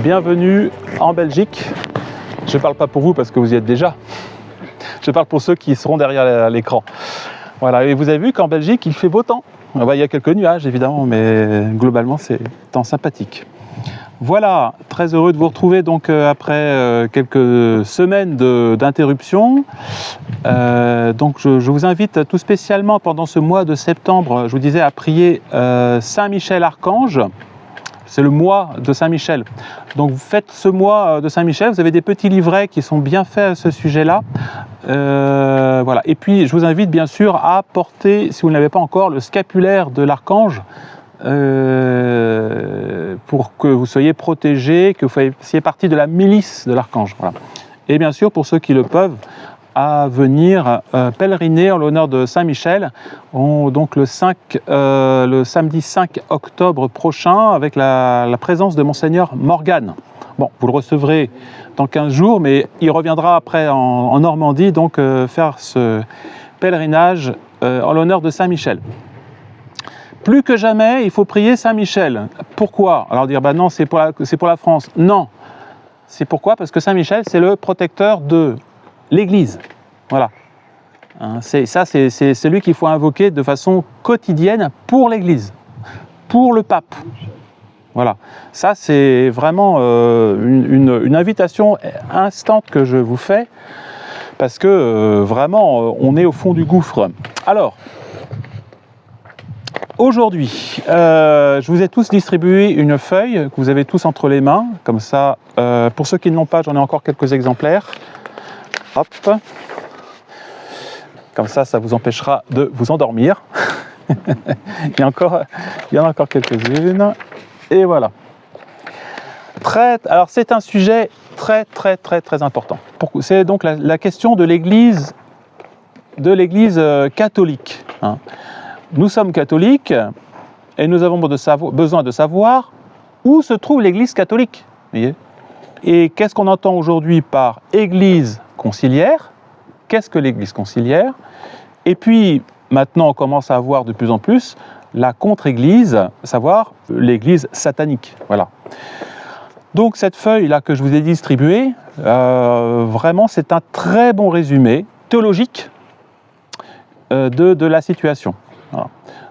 bienvenue en Belgique. Je ne parle pas pour vous parce que vous y êtes déjà. Je parle pour ceux qui seront derrière l'écran. Voilà, et vous avez vu qu'en Belgique, il fait beau temps. Il y a quelques nuages évidemment, mais globalement, c'est temps sympathique. Voilà, très heureux de vous retrouver donc après quelques semaines d'interruption. Donc je vous invite tout spécialement pendant ce mois de septembre, je vous disais, à prier Saint-Michel Archange. C'est le mois de Saint-Michel. Donc vous faites ce mois de Saint-Michel, vous avez des petits livrets qui sont bien faits à ce sujet-là. Voilà. Et puis je vous invite bien sûr à porter, si vous ne l'avez pas encore, le scapulaire de l'Archange pour que vous soyez protégés, que vous fassiez partie de la milice de l'Archange. Voilà. Et bien sûr, pour ceux qui le peuvent, à venir pèleriner en l'honneur de Saint-Michel, donc le samedi 5 octobre prochain, avec la présence de Monseigneur Morgan. Bon, vous le recevrez dans 15 jours, mais il reviendra après en Normandie, donc faire ce pèlerinage en l'honneur de Saint-Michel. Plus que jamais, il faut prier Saint-Michel. Pourquoi? Alors dire, non, c'est pour la France. Non, c'est pourquoi? Parce que Saint-Michel, c'est le protecteur de l'Église. Voilà. C'est celui qu'il faut invoquer de façon quotidienne pour l'Église, pour le pape. Voilà. Ça, c'est vraiment une invitation instante que je vous fais, parce que vraiment, on est au fond du gouffre. Alors, aujourd'hui, je vous ai tous distribué une feuille que vous avez tous entre les mains, comme ça. Pour ceux qui ne l'ont pas, j'en ai encore quelques exemplaires. Hop. Comme ça, ça vous empêchera de vous endormir. il y en a encore quelques-unes. Et voilà. Alors, c'est un sujet très important. C'est donc la question de l'Église catholique. Nous sommes catholiques et nous avons besoin de savoir où se trouve l'Église catholique. Voyez ? Et qu'est-ce qu'on entend aujourd'hui par Église conciliaire? Qu'est-ce que l'Église conciliaire? Et puis, maintenant, on commence à voir de plus en plus la contre-Église, à savoir l'Église satanique. Voilà. Donc, cette feuille-là que je vous ai distribuée, vraiment, c'est un très bon résumé théologique de la situation. Voilà.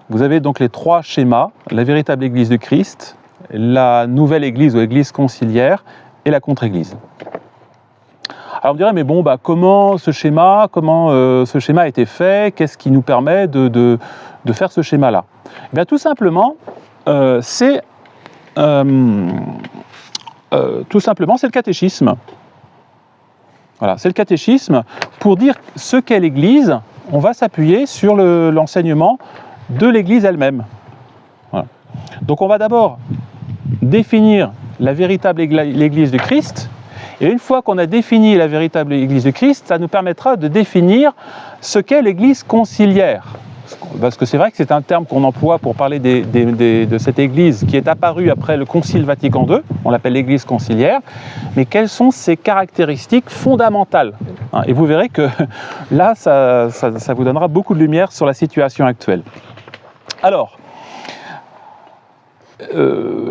Vous avez donc les trois schémas, la véritable Église du Christ, la nouvelle Église ou Église conciliaire et la contre-Église. Alors on me dirait, mais bon, comment ce schéma a été fait? Qu'est-ce qui nous permet de faire ce schéma-là? Eh bien, tout simplement, c'est le catéchisme. Voilà, c'est le catéchisme. Pour dire ce qu'est l'Église, on va s'appuyer sur l'enseignement de l'Église elle-même. Voilà. Donc on va d'abord définir la véritable Église du Christ. Et une fois qu'on a défini la véritable Église du Christ, ça nous permettra de définir ce qu'est l'Église conciliaire. Parce que c'est vrai que c'est un terme qu'on emploie pour parler de cette Église qui est apparue après le Concile Vatican II, on l'appelle l'Église conciliaire, mais quelles sont ses caractéristiques fondamentales? Et vous verrez que là, ça vous donnera beaucoup de lumière sur la situation actuelle. Alors,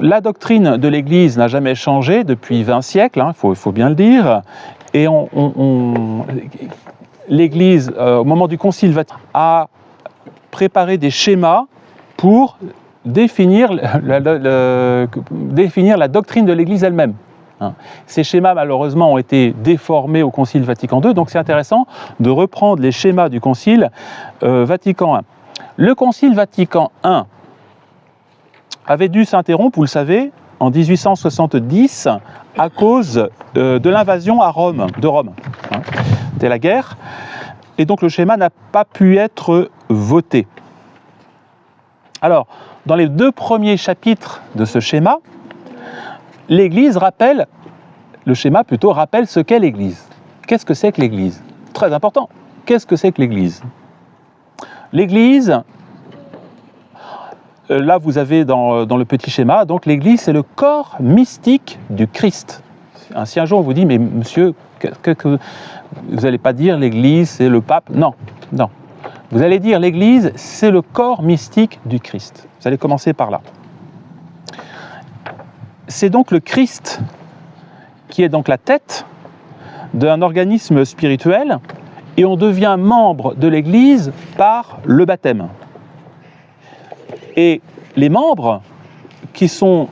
la doctrine de l'Église n'a jamais changé depuis 20 siècles, il faut bien le dire, et l'Église, au moment du Concile Vatican, a préparé des schémas pour définir la doctrine de l'Église elle-même. Ces schémas, malheureusement, ont été déformés au Concile Vatican II, donc c'est intéressant de reprendre les schémas du Concile Vatican I. Le Concile Vatican I avait dû s'interrompre, vous le savez, en 1870 à cause de l'invasion de Rome. C'était la guerre, et donc le schéma n'a pas pu être voté. Alors, dans les 2 premiers chapitres de ce schéma, le schéma rappelle ce qu'est l'Église. Qu'est-ce que c'est que l'Église? Très important. Qu'est-ce que c'est que l'Église? L'Église, là vous avez dans le petit schéma, donc l'Église c'est le corps mystique du Christ. Si un jour on vous dit, mais monsieur, vous n'allez pas dire l'Église c'est le pape? Non. Vous allez dire l'Église c'est le corps mystique du Christ. Vous allez commencer par là. C'est donc le Christ qui est donc la tête d'un organisme spirituel, et on devient membre de l'Église par le baptême. Et les membres sont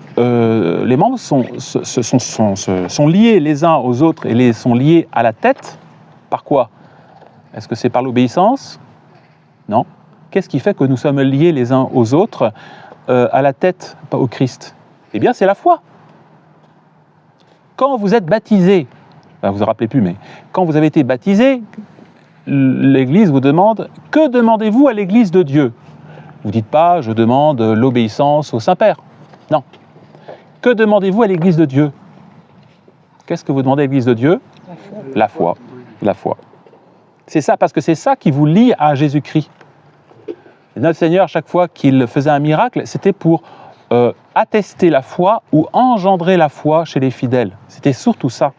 liés les uns aux autres et sont liés à la tête. Par quoi? Est-ce que c'est par l'obéissance? Non. Qu'est-ce qui fait que nous sommes liés les uns aux autres à la tête, pas au Christ? Eh bien, c'est la foi. Quand vous êtes baptisé, vous vous rappelez plus, mais quand vous avez été baptisé, l'Église vous demande, que demandez-vous à l'Église de Dieu? Vous ne dites pas, je demande l'obéissance au Saint-Père. Non. Que demandez-vous à l'Église de Dieu? Qu'est-ce que vous demandez à l'Église de Dieu? La foi. La foi. C'est ça, parce que c'est ça qui vous lie à Jésus-Christ. Et notre Seigneur, chaque fois qu'il faisait un miracle, c'était pour attester la foi ou engendrer la foi chez les fidèles. C'était surtout ça.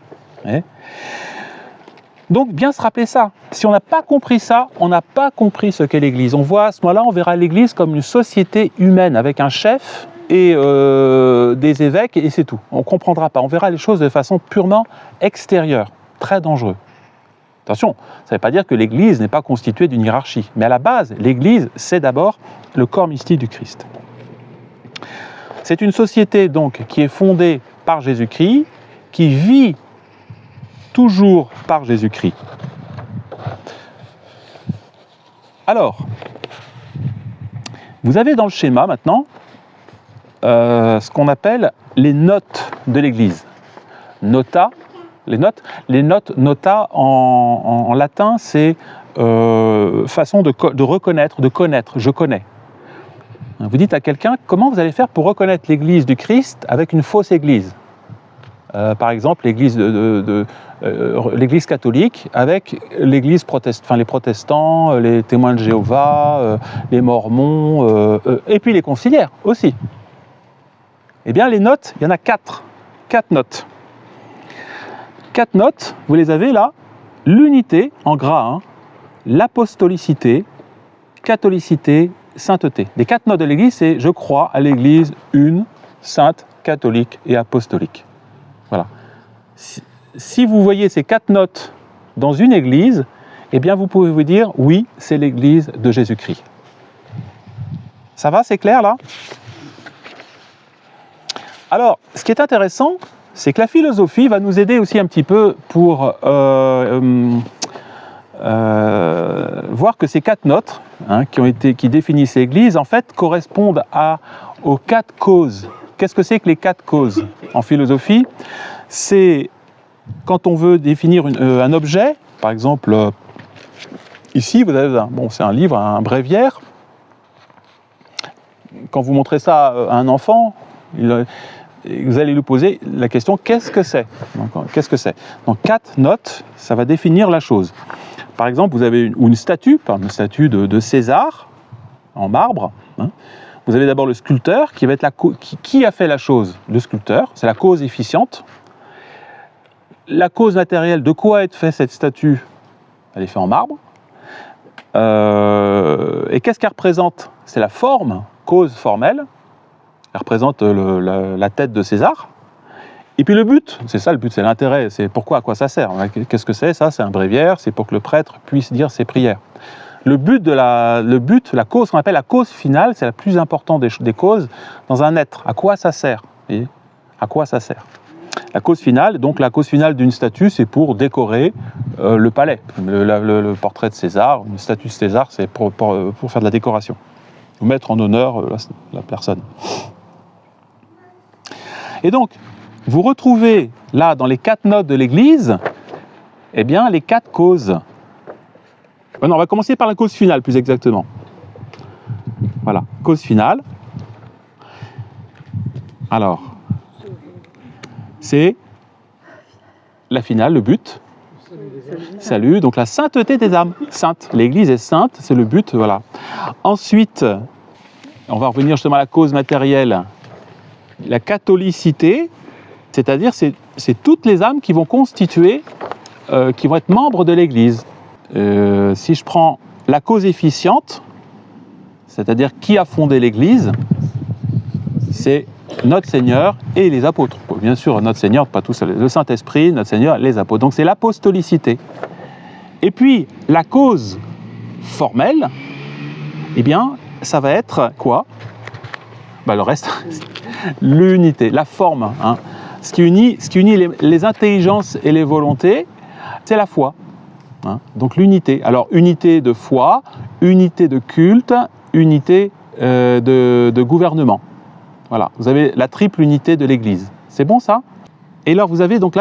Donc, bien se rappeler ça. Si on n'a pas compris ça, on n'a pas compris ce qu'est l'Église. On voit à ce moment-là, on verra l'Église comme une société humaine avec un chef et des évêques, et c'est tout. On ne comprendra pas. On verra les choses de façon purement extérieure. Très dangereux. Attention, ça ne veut pas dire que l'Église n'est pas constituée d'une hiérarchie. Mais à la base, l'Église, c'est d'abord le corps mystique du Christ. C'est une société donc qui est fondée par Jésus-Christ, qui vit toujours par Jésus-Christ. Alors, vous avez dans le schéma maintenant ce qu'on appelle les notes de l'Église. Nota, les notes nota en latin, c'est façon de reconnaître, de connaître, je connais. Vous dites à quelqu'un, comment vous allez faire pour reconnaître l'Église du Christ avec une fausse Église? Par exemple, l'Église catholique avec l'Église les protestants, les témoins de Jéhovah, les mormons, et puis les conciliaires aussi. Eh bien, les notes, il y en a 4. 4 notes. 4 notes, vous les avez là. L'unité, en gras, l'apostolicité, catholicité, sainteté. Les 4 notes de l'Église, c'est « Je crois à l'Église une, sainte, catholique et apostolique ». Voilà. Si vous voyez ces 4 notes dans une Église, eh bien vous pouvez vous dire « Oui, c'est l'Église de Jésus-Christ ». Ça va, c'est clair là? Alors, ce qui est intéressant, c'est que la philosophie va nous aider aussi un petit peu pour voir que ces 4 notes qui définissent l'Église, en fait, correspondent aux 4 causes. Qu'est-ce que c'est que les 4 causes en philosophie? C'est quand on veut définir un objet, par exemple, ici, vous avez c'est un livre, un bréviaire. Quand vous montrez ça à un enfant, vous allez lui poser la question, qu'est-ce que c'est? Qu'est-ce que c'est? Donc 4 notes, ça va définir la chose. Par exemple, vous avez une statue de César, en marbre. Vous avez d'abord le sculpteur, qui va être qui a fait la chose? Le sculpteur, c'est la cause efficiente. La cause matérielle, de quoi est faite cette statue? Elle est faite en marbre. Et qu'est-ce qu'elle représente? C'est la forme, cause formelle. Elle représente la tête de César. Et puis le but, c'est ça le but, c'est l'intérêt, c'est pourquoi, à quoi ça sert. Qu'est-ce que c'est? Ça, c'est un bréviaire, c'est pour que le prêtre puisse dire ses prières. La cause qu'on appelle la cause finale, c'est la plus importante des causes dans un être. À quoi ça sert? À quoi ça sert? La cause finale, donc la cause finale d'une statue, c'est pour décorer le palais. Le portrait de César, une statue de César, c'est pour faire de la décoration, ou mettre en honneur la personne. Et donc, vous retrouvez là, dans les 4 notes de l'Église, eh bien, les 4 causes. Non, on va commencer par la cause finale, plus exactement. Voilà, cause finale. Alors, c'est la finale, le but. Salut, donc la sainteté des âmes. Sainte, l'Église est sainte, c'est le but, voilà. Ensuite, on va revenir justement à la cause matérielle. La catholicité, c'est-à-dire c'est toutes les âmes qui vont constituer, qui vont être membres de l'Église. Si je prends la cause efficiente, c'est-à-dire qui a fondé l'Église, c'est notre Seigneur et les apôtres. Bien sûr, notre Seigneur, pas tout seul, le Saint-Esprit, notre Seigneur, les apôtres. Donc c'est l'apostolicité. Et puis, la cause formelle, eh bien, ça va être quoi? Le reste, l'unité, la forme. Hein. Ce qui unit les intelligences et les volontés, c'est la foi. Hein. Donc l'unité. Alors, unité de foi, unité de culte, unité de gouvernement. Voilà, vous avez la triple unité de l'Église. C'est bon ça? Et là, vous avez donc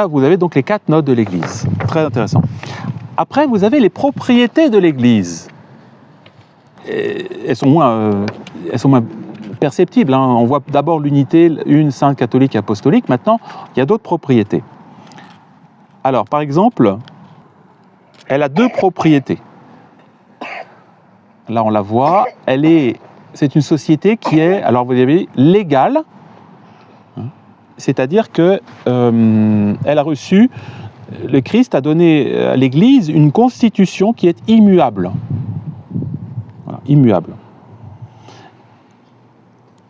les 4 notes de l'Église. Très intéressant. Après, vous avez les propriétés de l'Église. Elles sont moins perceptibles. Hein. On voit d'abord l'unité, une sainte catholique et apostolique. Maintenant, il y a d'autres propriétés. Alors, par exemple, elle a 2 propriétés. Là, on la voit. C'est une société qui est, alors vous avez légale, c'est-à-dire que elle a reçu, le Christ a donné à l'Église une constitution qui est immuable. Voilà, immuable.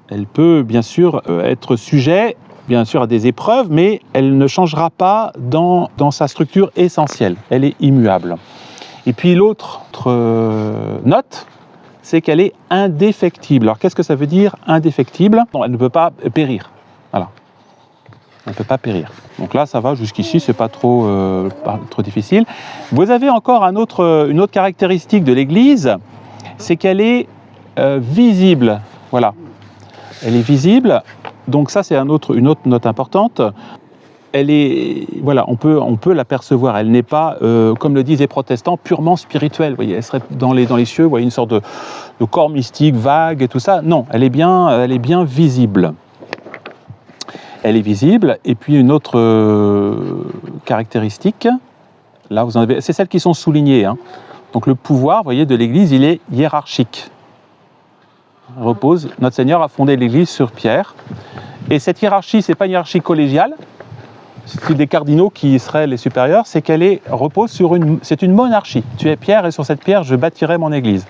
Elle peut bien sûr être sujet, bien sûr, à des épreuves, mais elle ne changera pas dans sa structure essentielle. Elle est immuable. Et puis l'autre note, c'est qu'elle est indéfectible. Alors qu'est-ce que ça veut dire indéfectible? Non, elle ne peut pas périr. Voilà. Elle ne peut pas périr. Donc là, ça va, jusqu'ici, c'est pas trop difficile. Vous avez encore une autre caractéristique de l'Église, c'est qu'elle est visible. Voilà. Elle est visible. Donc ça, c'est une autre note importante. Elle est, voilà, on peut l'apercevoir. Elle n'est pas, comme le disent les protestants, purement spirituelle. Vous voyez, elle serait dans les cieux. Vous voyez, une sorte de corps mystique, vague et tout ça. Non, elle est bien visible. Elle est visible. Et puis une autre caractéristique, là, vous en avez, c'est celles qui sont soulignées. Hein. Donc le pouvoir, vous voyez, de l'Église, il est hiérarchique. Repose. Notre Seigneur a fondé l'Église sur Pierre. Et cette hiérarchie, c'est pas une hiérarchie collégiale. C'est des cardinaux qui seraient les supérieurs, c'est qu'elle repose sur c'est une monarchie. Tu es Pierre et sur cette pierre, je bâtirai mon église.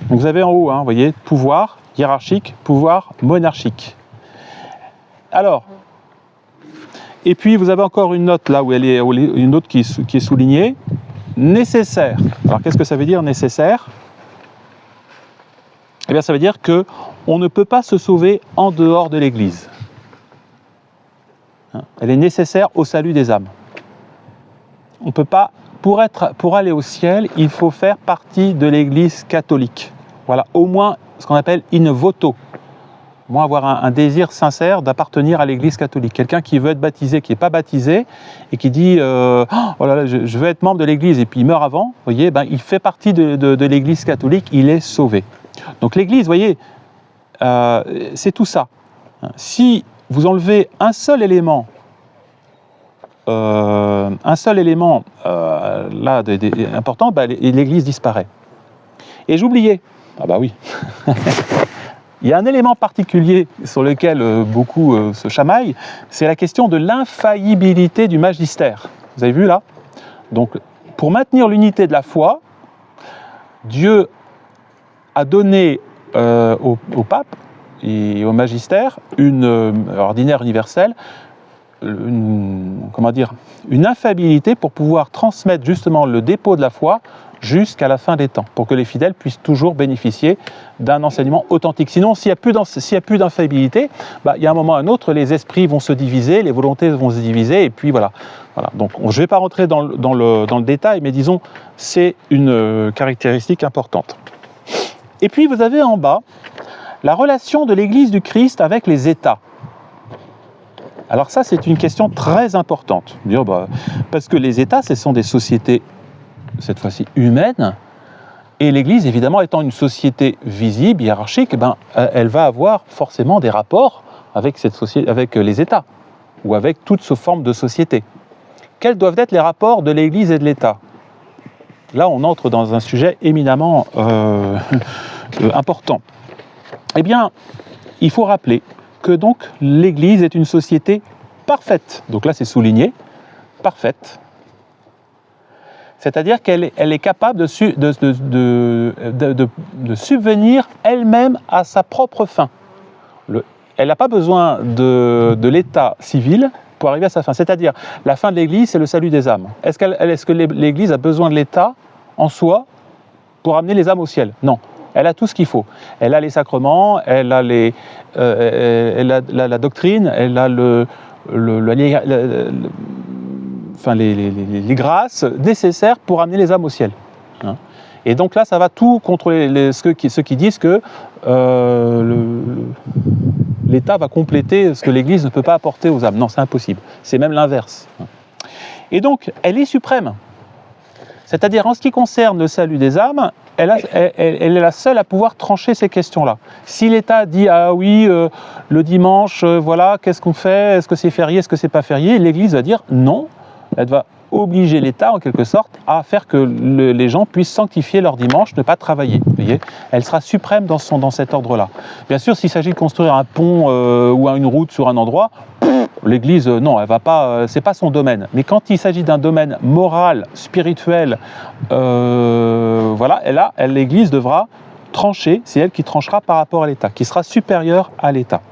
Donc vous avez en haut, vous voyez, pouvoir hiérarchique, pouvoir monarchique. Alors, et puis vous avez encore une note là où une note qui est soulignée, nécessaire. Alors qu'est-ce que ça veut dire nécessaire? Eh bien ça veut dire qu'on ne peut pas se sauver en dehors de l'église. Elle est nécessaire au salut des âmes. On ne peut pas, pour aller au ciel, il faut faire partie de l'Église catholique. Voilà, au moins ce qu'on appelle in voto. Au moins avoir un désir sincère d'appartenir à l'Église catholique. Quelqu'un qui veut être baptisé, qui n'est pas baptisé, et qui dit oh là là, je veux être membre de l'Église, et puis il meurt avant, vous voyez, il fait partie de l'Église catholique, il est sauvé. Donc l'Église, vous voyez, c'est tout ça. Si vous enlevez un seul élément important, l'Église disparaît. Et j'oubliais, ah bah oui, il y a un élément particulier sur lequel beaucoup se chamaillent, c'est la question de l'infaillibilité du magistère. Vous avez vu là? Donc, pour maintenir l'unité de la foi, Dieu a donné au pape et au magistère, ordinaire universelle, une infaillibilité pour pouvoir transmettre justement le dépôt de la foi jusqu'à la fin des temps, pour que les fidèles puissent toujours bénéficier d'un enseignement authentique. Sinon, s'il n'y a plus d'infaillibilité, il y a un moment ou un autre, les esprits vont se diviser, les volontés vont se diviser, et puis voilà. Donc, je ne vais pas rentrer dans le détail, mais disons, c'est une caractéristique importante. Et puis, vous avez en bas la relation de l'Église du Christ avec les États. Alors ça, c'est une question très importante. Parce que les États, ce sont des sociétés, cette fois-ci humaines, et l'Église, évidemment, étant une société visible, hiérarchique, elle va avoir forcément des rapports avec les États, ou avec toute forme de société. Quels doivent être les rapports de l'Église et de l'État? Là, on entre dans un sujet éminemment important. Eh bien, il faut rappeler que donc l'Église est une société parfaite. Donc là, c'est souligné, parfaite. C'est-à-dire qu'elle est capable de subvenir elle-même à sa propre fin. elle n'a pas besoin de l'état civil pour arriver à sa fin. C'est-à-dire, la fin de l'Église, c'est le salut des âmes. Est-ce que l'Église a besoin de l'état en soi pour amener les âmes au ciel? Non. Elle a tout ce qu'il faut. Elle a les sacrements, elle a la doctrine, elle a les grâces nécessaires pour amener les âmes au ciel. Hein. Et donc là, ça va tout contre ceux qui disent que l'État va compléter ce que l'Église ne peut pas apporter aux âmes. Non, c'est impossible. C'est même l'inverse. Et donc, elle est suprême. C'est-à-dire, en ce qui concerne le salut des âmes, elle est la seule à pouvoir trancher ces questions-là. Si l'État dit « Ah oui, le dimanche, voilà, qu'est-ce qu'on fait? Est-ce que c'est férié? Est-ce que c'est pas férié ?» L'Église va dire « Non ». Elle va obliger l'État, en quelque sorte, à faire que les gens puissent sanctifier leur dimanche, ne pas travailler. Vous voyez, elle sera suprême dans cet ordre-là. Bien sûr, s'il s'agit de construire un pont ou une route sur un endroit, l'Église, non, elle va pas, c'est pas son domaine. Mais quand il s'agit d'un domaine moral, spirituel, voilà, l'Église devra trancher, c'est elle qui tranchera par rapport à l'État, qui sera supérieure à l'État.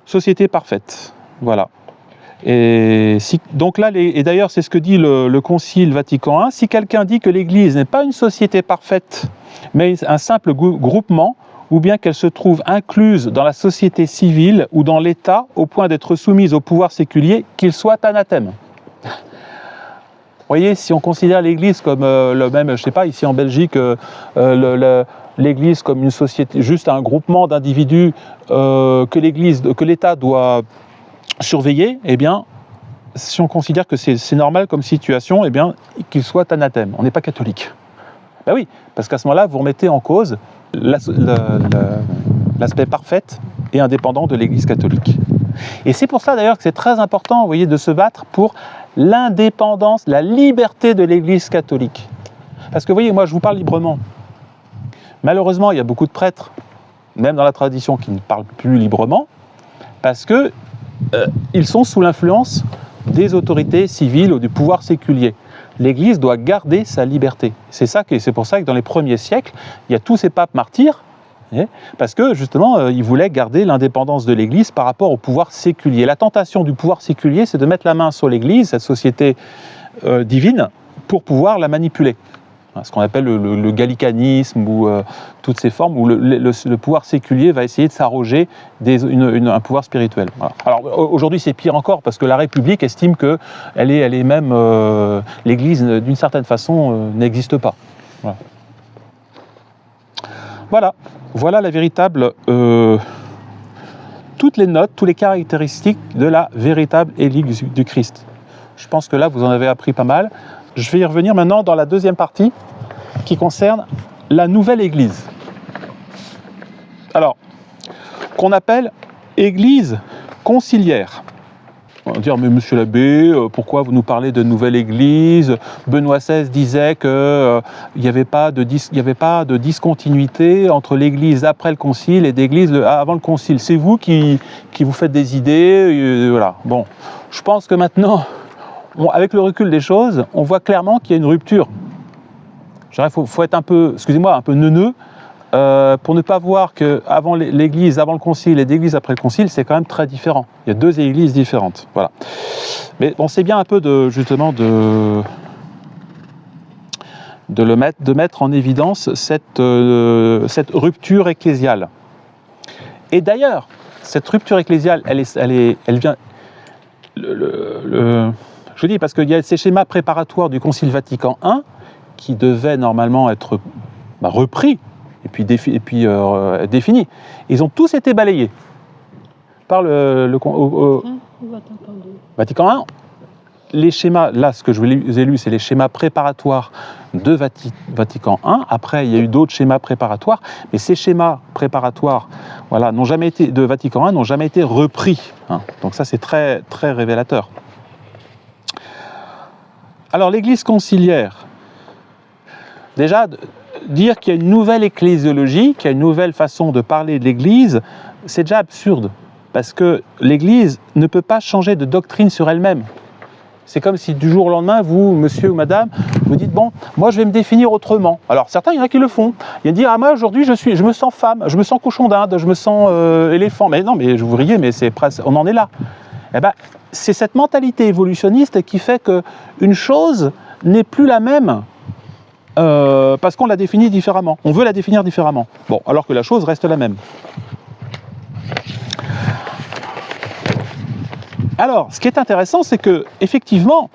Société parfaite, voilà. Et donc là, et d'ailleurs, c'est ce que dit le Concile Vatican I, si quelqu'un dit que l'Église n'est pas une société parfaite, mais un simple groupement, ou bien qu'elle se trouve incluse dans la société civile ou dans l'État au point d'être soumise au pouvoir séculier, qu'il soit anathème. Vous voyez, si on considère l'Église comme je sais pas, ici en Belgique, l'Église comme une société, juste un groupement d'individus que l'État doit surveiller, eh bien, si on considère que c'est normal comme situation, eh bien, qu'il soit anathème. On n'est pas catholique. Ben oui, parce qu'à ce moment-là, vous remettez en cause l'aspect parfait et indépendant de l'Église catholique. Et c'est pour ça d'ailleurs que c'est très important, vous voyez, de se battre pour l'indépendance, la liberté de l'Église catholique. Parce que vous voyez, moi je vous parle librement. Malheureusement, il y a beaucoup de prêtres, même dans la tradition, qui ne parlent plus librement, parce que ils sont sous l'influence des autorités civiles ou du pouvoir séculier. L'Église doit garder sa liberté. C'est pour ça que dans les premiers siècles, il y a tous ces papes martyrs, parce que justement, ils voulaient garder l'indépendance de l'Église par rapport au pouvoir séculier. La tentation du pouvoir séculier, c'est de mettre la main sur l'Église, cette société divine, pour pouvoir la manipuler. Ce qu'on appelle le gallicanisme ou toutes ces formes où le pouvoir séculier va essayer de s'arroger un pouvoir spirituel. Voilà. Alors aujourd'hui c'est pire encore parce que la République estime que elle est même l'Église d'une certaine façon n'existe pas. Voilà la véritable toutes les notes, toutes les caractéristiques de la véritable Église du Christ. Je pense que là vous en avez appris pas mal. Je vais y revenir maintenant dans la deuxième partie qui concerne la nouvelle Église. Alors, qu'on appelle Église conciliaire. On va dire, mais monsieur l'abbé, pourquoi vous nous parlez de nouvelle Église? Benoît XVI disait qu'il n'y avait pas de discontinuité entre l'Église après le Concile et l'Église avant le Concile. C'est vous qui vous faites des idées, voilà. Bon, je pense que maintenant, avec le recul des choses, on voit clairement qu'il y a une rupture. Il faut être un peu, excusez-moi, un peu neuneux pour ne pas voir qu'avant l'Église, avant le Concile et l'Église après le Concile, c'est quand même très différent. Il y a deux Églises différentes. Voilà. Mais bon, c'est bien un peu de mettre en évidence cette rupture ecclésiale. Et d'ailleurs, cette rupture ecclésiale, elle vient. Je dis parce qu'il y a ces schémas préparatoires du Concile Vatican I qui devaient normalement être repris et puis définis. Ils ont tous été balayés par le Vatican I. Les schémas, là, ce que je vous ai lu, c'est les schémas préparatoires de Vatican I. Après, il y a eu d'autres schémas préparatoires, mais ces schémas préparatoires, voilà, de Vatican I n'ont jamais été repris. Donc ça, c'est très, très révélateur. Alors, l'Église conciliaire, déjà, dire qu'il y a une nouvelle ecclésiologie, qu'il y a une nouvelle façon de parler de l'Église, c'est déjà absurde, parce que l'Église ne peut pas changer de doctrine sur elle-même. C'est comme si du jour au lendemain, vous, monsieur ou madame, vous dites, bon, moi je vais me définir autrement. Alors certains, il y en a qui le font. Il y a dire, ah moi aujourd'hui je me sens femme, je me sens cochon d'Inde, je me sens éléphant. Mais non, mais je vous riez, mais c'est presque, on en est là. Eh ben, c'est cette mentalité évolutionniste qui fait qu'une chose n'est plus la même parce qu'on la définit différemment. On veut la définir différemment. Bon, alors que la chose reste la même. Alors, ce qui est intéressant, c'est que, effectivement,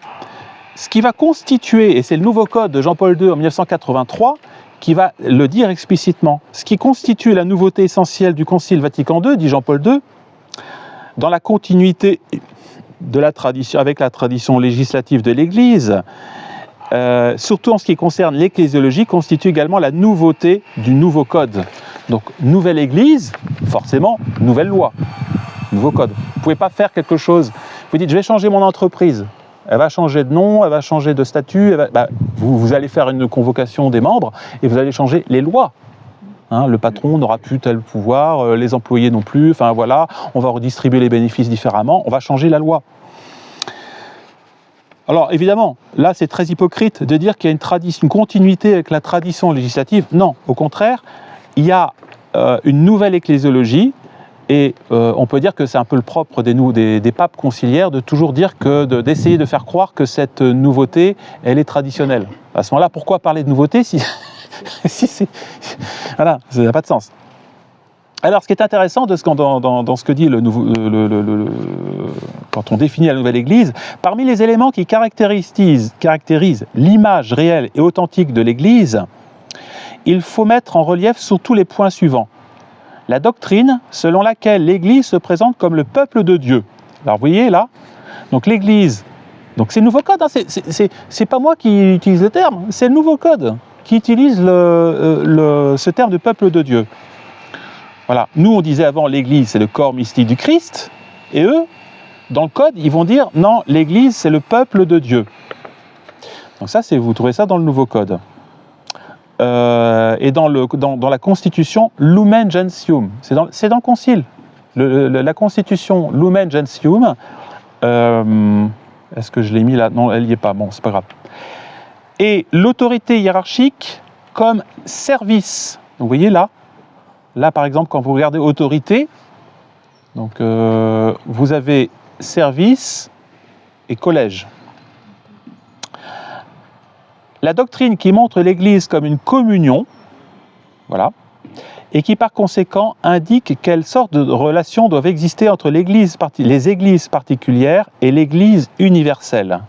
ce qui va constituer, et c'est le nouveau code de Jean-Paul II en 1983, qui va le dire explicitement, ce qui constitue la nouveauté essentielle du Concile Vatican II, dit Jean-Paul II, dans la continuité de la tradition, avec la tradition législative de l'Église, surtout en ce qui concerne l'ecclésiologie, constitue également la nouveauté du nouveau code. Donc, nouvelle Église, forcément, nouvelle loi. Nouveau code. Vous ne pouvez pas faire quelque chose. Vous dites, je vais changer mon entreprise. Elle va changer de nom, elle va changer de statut. Vous allez faire une convocation des membres et vous allez changer les lois. Hein, le patron n'aura plus tel pouvoir, les employés non plus. Enfin voilà, on va redistribuer les bénéfices différemment. On va changer la loi. Alors évidemment, là c'est très hypocrite de dire qu'il y a une continuité avec la tradition législative. Non, au contraire, il y a une nouvelle ecclésiologie. Et on peut dire que c'est un peu le propre des papes conciliaires de toujours dire d'essayer de faire croire que cette nouveauté, elle est traditionnelle. À ce moment-là, pourquoi parler de nouveauté si voilà, ça n'a pas de sens. Alors, ce qui est intéressant dans ce que dit quand on définit la nouvelle Église, parmi les éléments qui caractérisent l'image réelle et authentique de l'Église, il faut mettre en relief surtout les points suivants. La doctrine selon laquelle l'Église se présente comme le peuple de Dieu. Alors vous voyez là, donc l'Église, donc c'est le nouveau code, hein, c'est pas moi qui utilise le terme, c'est le nouveau code qui utilise ce terme de peuple de Dieu. Voilà, nous on disait avant l'Église c'est le corps mystique du Christ, et eux, dans le code, ils vont dire non, l'Église c'est le peuple de Dieu. Donc ça, vous trouvez ça dans le nouveau code. Et dans la constitution Lumen Gentium, c'est dans le concile, la constitution Lumen Gentium, est-ce que je l'ai mis là? Non, elle n'y est pas, bon, c'est pas grave. Et l'autorité hiérarchique comme service. Donc, vous voyez là par exemple, quand vous regardez autorité, donc, vous avez service et collège. La doctrine qui montre l'Église comme une communion, voilà, et qui par conséquent indique quelle sorte de relations doivent exister entre les églises particulières et l'Église universelle.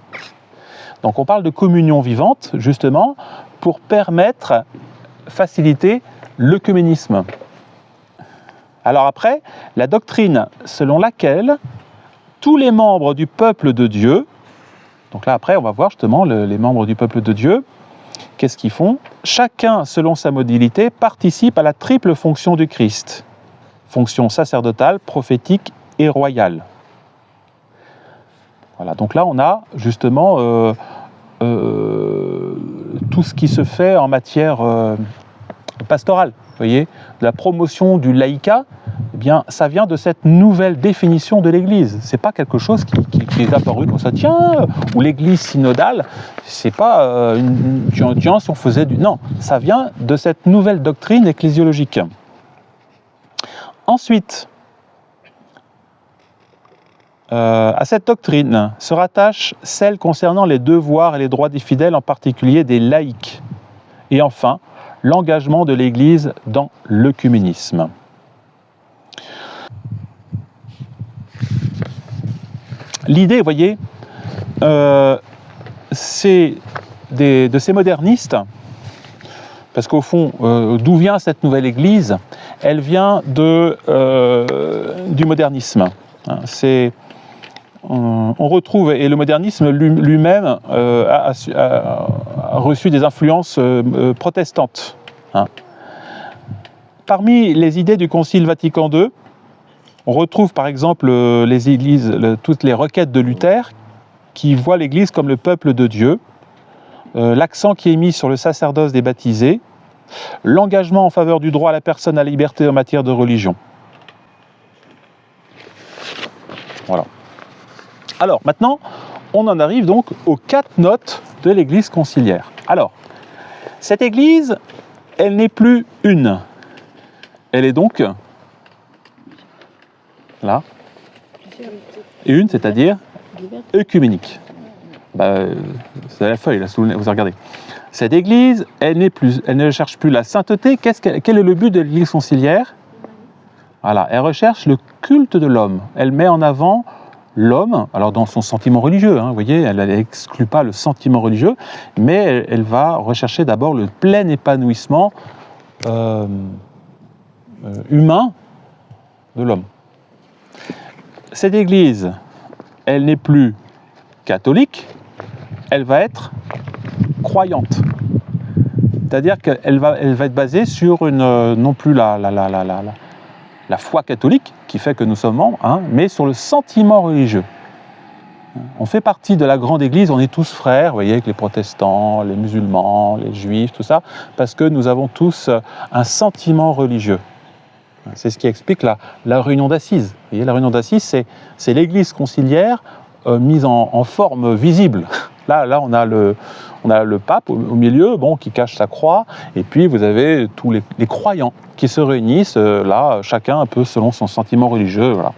Donc on parle de communion vivante, justement, pour faciliter l'œcuménisme. Alors après, la doctrine selon laquelle tous les membres du peuple de Dieu, donc là, après, on va voir justement les membres du peuple de Dieu. Qu'est-ce qu'ils font? Chacun, selon sa modalité, participe à la triple fonction du Christ. Fonction sacerdotale, prophétique et royale. Voilà, donc là, on a justement tout ce qui se fait en matière pastorale. Vous voyez, de la promotion du laïcat, eh bien, ça vient de cette nouvelle définition de l'Église. C'est pas quelque chose qui est apparu comme ça, tiens, ou l'Église synodale, c'est pas tiens, si on faisait du... Non, ça vient de cette nouvelle doctrine ecclésiologique. Ensuite, à cette doctrine se rattache celle concernant les devoirs et les droits des fidèles, en particulier des laïcs. Et enfin, l'engagement de l'Église dans l'œcuménisme. L'idée, vous voyez, c'est de ces modernistes, parce qu'au fond, d'où vient cette nouvelle Église? Elle vient du modernisme. On retrouve, et le modernisme lui-même a reçu des influences protestantes. Hein. Parmi les idées du Concile Vatican II, on retrouve par exemple toutes les requêtes de Luther qui voient l'Église comme le peuple de Dieu, l'accent qui est mis sur le sacerdoce des baptisés, l'engagement en faveur du droit à la personne à la liberté en matière de religion. Voilà. Alors maintenant, on en arrive donc aux 4 notes de l'Église conciliaire. Alors, cette Église, elle n'est plus une. Elle est donc là. Une, c'est-à-dire œcuménique. C'est la feuille, là, vous regardez. Cette Église, elle ne cherche plus la sainteté. Quel est le but de l'Église conciliaire? Voilà, elle recherche le culte de l'homme. Elle met en avant l'homme, alors dans son sentiment religieux, vous voyez, elle n'exclut pas le sentiment religieux, mais elle va rechercher d'abord le plein épanouissement humain de l'homme. Cette Église, elle n'est plus catholique, elle va être croyante. C'est-à-dire qu'elle va être basée sur non plus la foi catholique, qui fait que nous sommes membres, mais sur le sentiment religieux. On fait partie de la grande Église, on est tous frères, vous voyez, avec les protestants, les musulmans, les juifs, tout ça, parce que nous avons tous un sentiment religieux. C'est ce qui explique la réunion d'assises. Vous voyez, la réunion d'assises, c'est l'Église conciliaire mise en forme visible. Là, on a le pape au milieu, qui cache sa croix, et puis vous avez tous les croyants qui se réunissent, là, chacun un peu selon son sentiment religieux. Voilà.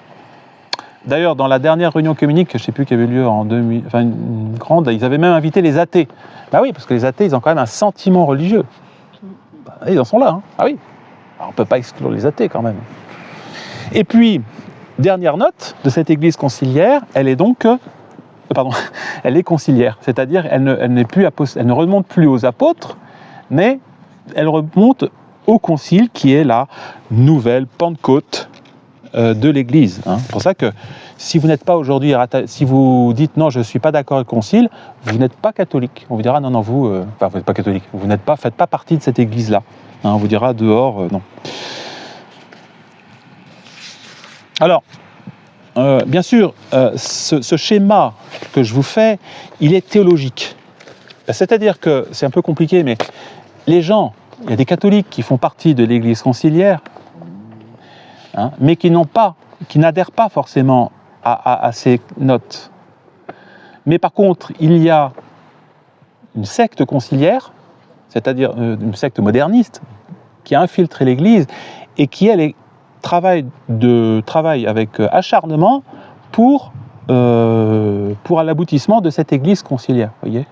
D'ailleurs, dans la dernière réunion œcuménique, je ne sais plus qui avait lieu en 2000, enfin une grande, ils avaient même invité les athées. Oui, parce que les athées, ils ont quand même un sentiment religieux. Ils en sont là, Ah oui. Alors, on ne peut pas exclure les athées quand même. Et puis, dernière note de cette Église conciliaire, elle est donc, elle est conciliaire, c'est-à-dire elle ne remonte plus aux apôtres, mais elle remonte au concile qui est la nouvelle Pentecôte de l'Église. C'est pour ça que si vous n'êtes pas aujourd'hui, si vous dites non, je ne suis pas d'accord avec le concile, vous n'êtes pas catholique. On vous dira non, vous n'êtes pas catholique, vous faites pas partie de cette Église-là. On vous dira dehors, non. Alors, bien sûr, ce schéma que je vous fais, il est théologique. C'est-à-dire que, c'est un peu compliqué, mais les gens, il y a des catholiques qui font partie de l'Église conciliaire, mais qui n'adhèrent pas forcément à ces notes. Mais par contre, il y a une secte conciliaire, c'est-à-dire une secte moderniste, qui a infiltré l'Église et qui, elle, travaille avec acharnement pour l'aboutissement de cette Église conciliaire. Vous voyez,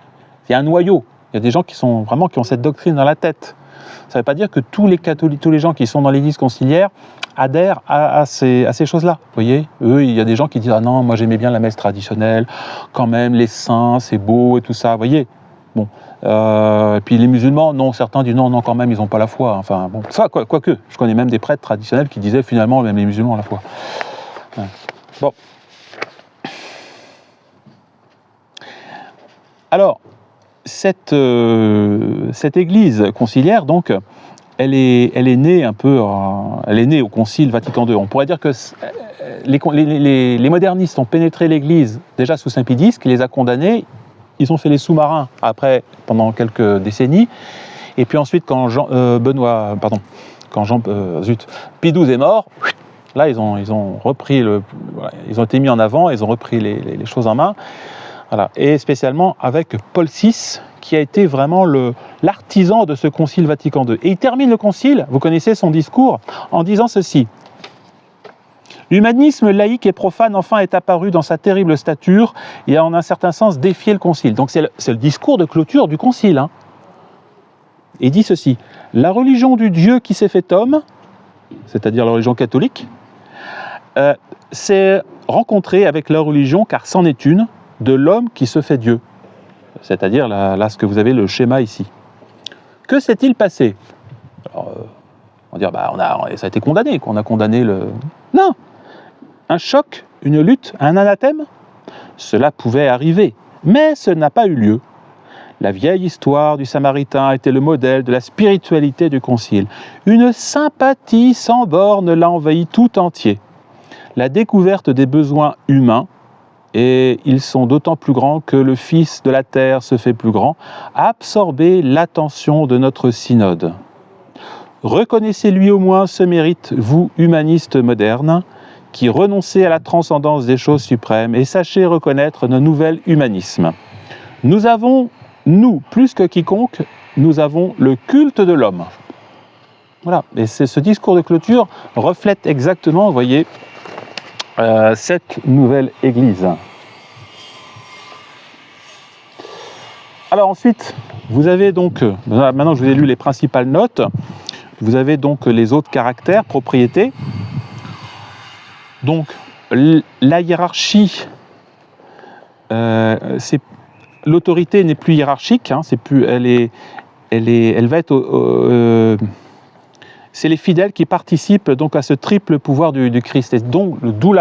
il y a un noyau. Il y a des gens qui ont cette doctrine dans la tête. Ça ne veut pas dire que tous les catholiques, tous les gens qui sont dans l'Église conciliaire adhèrent à ces choses-là. Vous voyez, eux, il y a des gens qui disent « Ah non, moi j'aimais bien la messe traditionnelle, quand même, les saints, c'est beau et tout ça. » Vous voyez, bon. Et puis les musulmans, non, certains disent non, quand même, ils n'ont pas la foi. Enfin, bon, ça, quoique, je connais même des prêtres traditionnels qui disaient finalement, même les musulmans ont la foi. Bon. Alors, cette Église conciliaire, donc, elle est née un peu, elle est née au Concile Vatican II. On pourrait dire que les modernistes ont pénétré l'Église déjà sous Saint Pie X, qui les a condamnés. Ils ont fait les sous-marins après, pendant quelques décennies. Et puis ensuite, quand Pie XII est mort, là, ils ont repris ils ont été mis en avant, ils ont repris les choses en main. Voilà. Et spécialement avec Paul VI, qui a été vraiment l'artisan de ce Concile Vatican II. Et il termine le Concile, vous connaissez son discours, en disant ceci. L'humanisme laïque et profane enfin est apparu dans sa terrible stature et a en un certain sens défié le Concile. Donc c'est le discours de clôture du Concile. Et il dit ceci. La religion du Dieu qui s'est fait homme, c'est-à-dire la religion catholique, s'est rencontrée avec la religion, car c'en est une, de l'homme qui se fait Dieu. C'est-à-dire là ce que vous avez le schéma ici. Que s'est-il passé? Alors, on va dire, ça a été condamné, qu'on a condamné le... Non. Un choc, une lutte, un anathème, cela pouvait arriver, mais ce n'a pas eu lieu. La vieille histoire du Samaritain était le modèle de la spiritualité du Concile. Une sympathie sans borne l'a envahi tout entier. La découverte des besoins humains, et ils sont d'autant plus grands que le Fils de la terre se fait plus grand, a absorbé l'attention de notre synode. Reconnaissez-lui au moins ce mérite, vous, humanistes modernes, qui renoncez à la transcendance des choses suprêmes et sachez reconnaître nos nouveaux humanismes. Nous avons, nous, plus que quiconque, nous avons le culte de l'homme. Voilà, et ce discours de clôture reflète exactement, vous voyez, cette nouvelle Église. Alors ensuite, vous avez donc, maintenant que je vous ai lu les principales notes, vous avez donc les autres caractères, propriétés. Donc la hiérarchie, l'autorité n'est plus hiérarchique, hein, elle va être c'est les fidèles qui participent donc à ce triple pouvoir du Christ. Et donc, d'où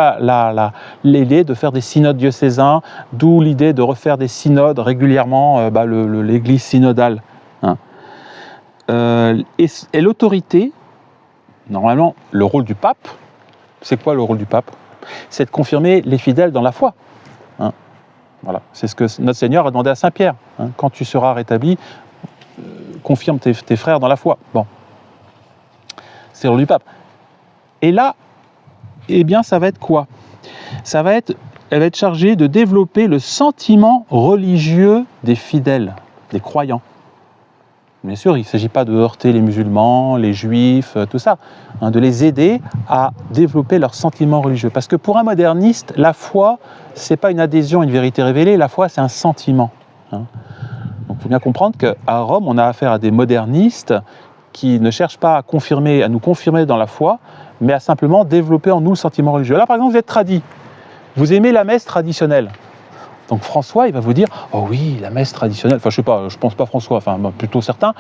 l'idée de faire des synodes diocésains, d'où l'idée de refaire des synodes régulièrement, l'Église synodale. Hein. Et l'autorité, normalement, le rôle du pape, c'est quoi le rôle du pape? C'est de confirmer les fidèles dans la foi. Hein. Voilà. C'est ce que notre Seigneur a demandé à Saint Pierre. Hein. Quand tu seras rétabli, confirme tes frères dans la foi. Bon. C'est le rôle du pape. Et là, eh bien, ça va être quoi? Elle va être chargée de développer le sentiment religieux des fidèles, des croyants. Bien sûr, il ne s'agit pas de heurter les musulmans, les juifs, tout ça, hein, de les aider à développer leur sentiment religieux. Parce que pour un moderniste, la foi, ce n'est pas une adhésion à une vérité révélée, la foi, c'est un sentiment. Hein. Donc, il faut bien comprendre qu'à Rome, on a affaire à des modernistes qui ne cherchent pas à nous confirmer dans la foi, mais à simplement développer en nous le sentiment religieux. Là, par exemple, vous êtes tradis, vous aimez la messe traditionnelle. Donc François, il va vous dire « Oh oui, la messe traditionnelle », enfin je sais pas, je pense pas François, enfin plutôt certains,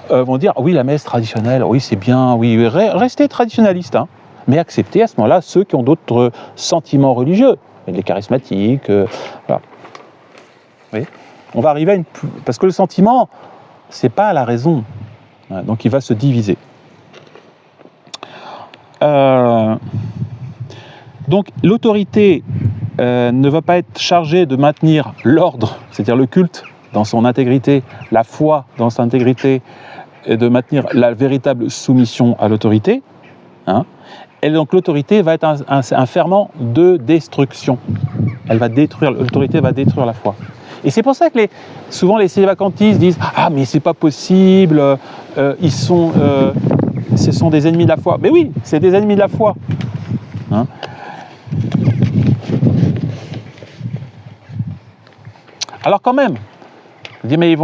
vont dire « Oh oui, la messe traditionnelle, oui c'est bien, oui, restez traditionnaliste, hein, mais acceptez à ce moment-là ceux qui ont d'autres sentiments religieux, les charismatiques, voilà. » Oui. On va arriver parce que le sentiment, c'est pas la raison. Donc il va se diviser. Donc l'autorité ne va pas être chargée de maintenir l'ordre, c'est-à-dire le culte dans son intégrité, la foi dans son intégrité, et de maintenir la véritable soumission à l'autorité. Hein. Et donc l'autorité va être un ferment de destruction. L'autorité va détruire la foi. Et c'est pour ça que souvent les sévacantistes disent « Ah, mais c'est pas possible, ce sont des ennemis de la foi. » Mais oui, c'est des ennemis de la foi. Hein. Alors quand même, je dis, mais ils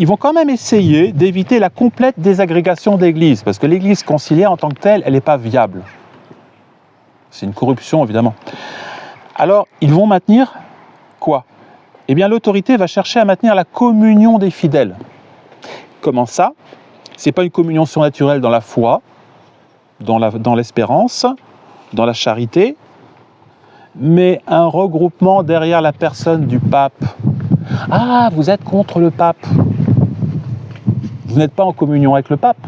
vont quand même essayer d'éviter la complète désagrégation de l'Église, parce que l'Église conciliaire en tant que telle, elle n'est pas viable. C'est une corruption, évidemment. Alors, ils vont maintenir quoi? Eh bien, l'autorité va chercher à maintenir la communion des fidèles. Comment ça? Ce n'est pas une communion surnaturelle dans la foi, dans l'espérance, dans la charité, mais un regroupement derrière la personne du pape. Ah, vous êtes contre le pape. Vous n'êtes pas en communion avec le pape.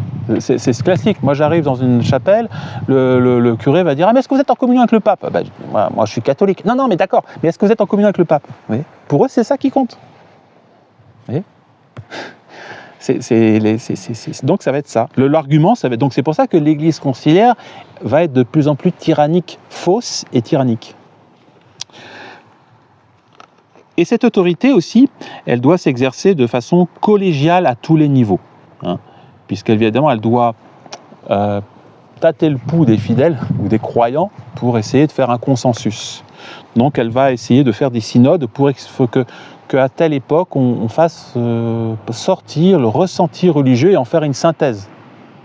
C'est classique. Moi, j'arrive dans une chapelle, le curé va dire « Ah, mais est-ce que vous êtes en communion avec le pape ?» Ben, moi, je suis catholique. « Non, mais d'accord. Mais est-ce que vous êtes en communion avec le pape ?» Oui. Pour eux, c'est ça qui compte. Vous voyez ? Donc, ça va être ça. L'argument, donc c'est pour ça que l'Église conciliaire va être de plus en plus tyrannique, fausse et tyrannique. Et cette autorité aussi, elle doit s'exercer de façon collégiale à tous les niveaux. Hein, puisqu'évidemment, elle doit tâter le pouls des fidèles ou des croyants pour essayer de faire un consensus. Donc, elle va essayer de faire des synodes pour qu'à telle époque, on fasse sortir le ressenti religieux et en faire une synthèse.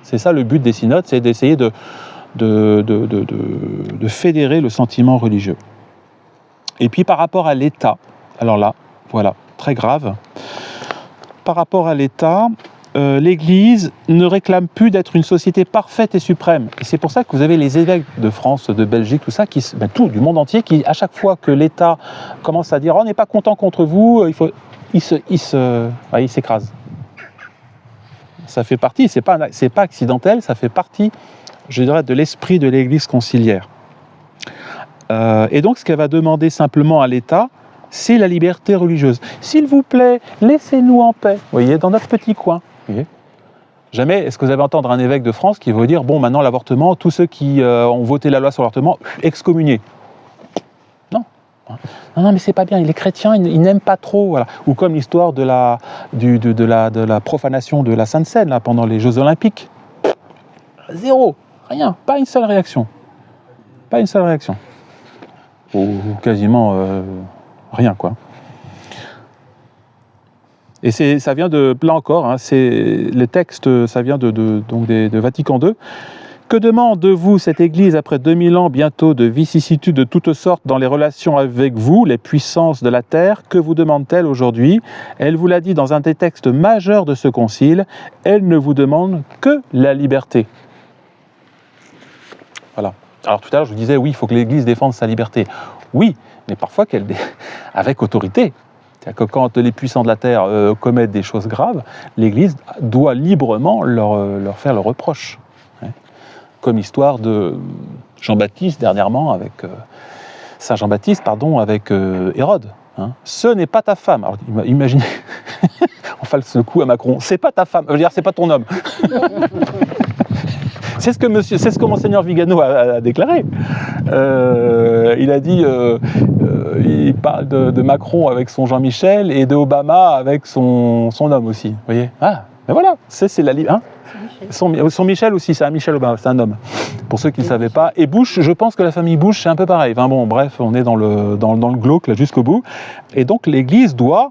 C'est ça le but des synodes, c'est d'essayer de fédérer le sentiment religieux. Et puis, par rapport à l'État, alors là, voilà, très grave. Par rapport à l'État, l'Église ne réclame plus d'être une société parfaite et suprême. Et c'est pour ça que vous avez les évêques de France, de Belgique, tout ça, tout du monde entier, qui, à chaque fois que l'État commence à dire « On n'est pas content contre vous », il s'écrase. Ça fait partie, c'est pas accidentel, ça fait partie, je dirais, de l'esprit de l'Église conciliaire. Et donc, ce qu'elle va demander simplement à l'État, c'est la liberté religieuse. S'il vous plaît, laissez-nous en paix. Vous voyez, dans notre petit coin. Vous voyez ? Jamais est-ce que vous allez entendre un évêque de France qui va dire, bon, maintenant l'avortement, tous ceux qui ont voté la loi sur l'avortement, excommuniés. Non. Non, mais c'est pas bien, il est chrétien, il n'aime pas trop. Voilà. Ou comme l'histoire de la profanation de la Sainte Seine là, pendant les Jeux Olympiques. Zéro, rien, pas une seule réaction. Pas une seule réaction. Ou quasiment rien, quoi. Et ça vient de, là encore, hein, les textes, ça vient de Vatican II. Que demande-vous cette Église après 2000 ans bientôt de vicissitudes de toutes sortes dans les relations avec vous, les puissances de la terre? Que vous demande-t-elle aujourd'hui? Elle vous l'a dit dans un des textes majeurs de ce concile, elle ne vous demande que la liberté. Voilà. Alors tout à l'heure, je vous disais, oui, il faut que l'Église défende sa liberté. Oui, mais parfois avec autorité. C'est-à-dire que quand les puissants de la terre commettent des choses graves, l'Église doit librement leur faire le reproche. Hein. Comme l'histoire de Jean-Baptiste dernièrement avec Saint Jean-Baptiste, pardon, avec Hérode. Hein. Ce n'est pas ta femme. Alors imaginez, on fait ce coup à Macron. C'est pas ta femme. Je veux dire, c'est pas ton homme. C'est ce que Monseigneur Vigano a déclaré. Il a dit, il parle de Macron avec son Jean-Michel et de Obama avec son homme aussi. Vous voyez? Ah, ben voilà, c'est la hein? Son Michel aussi, c'est un Michel Obama, c'est un homme. Pour ceux qui ne savaient pas. Et Bush, je pense que la famille Bush, c'est un peu pareil. Enfin bon, bref, on est dans le glauque là jusqu'au bout. Et donc l'Église doit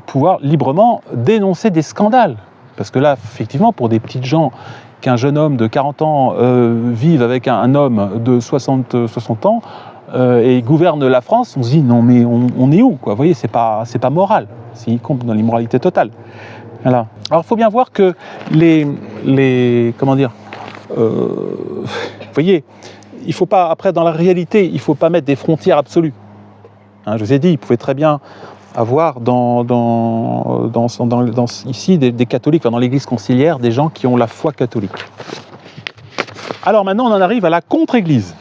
pouvoir librement dénoncer des scandales. Parce que là, effectivement, pour des petites gens, qu'un jeune homme de 40 ans vive avec un homme de 60 ans et gouverne la France, on se dit non mais on est où quoi? Vous voyez, c'est pas moral, c'est dans l'immoralité totale. Voilà. Alors il faut bien voir que comment dire, vous voyez, il faut pas, après dans la réalité, il faut pas mettre des frontières absolues. Hein, je vous ai dit, il pouvait très bien avoir ici des catholiques, enfin dans l'église conciliaire, des gens qui ont la foi catholique. Alors maintenant, on en arrive à la contre-église.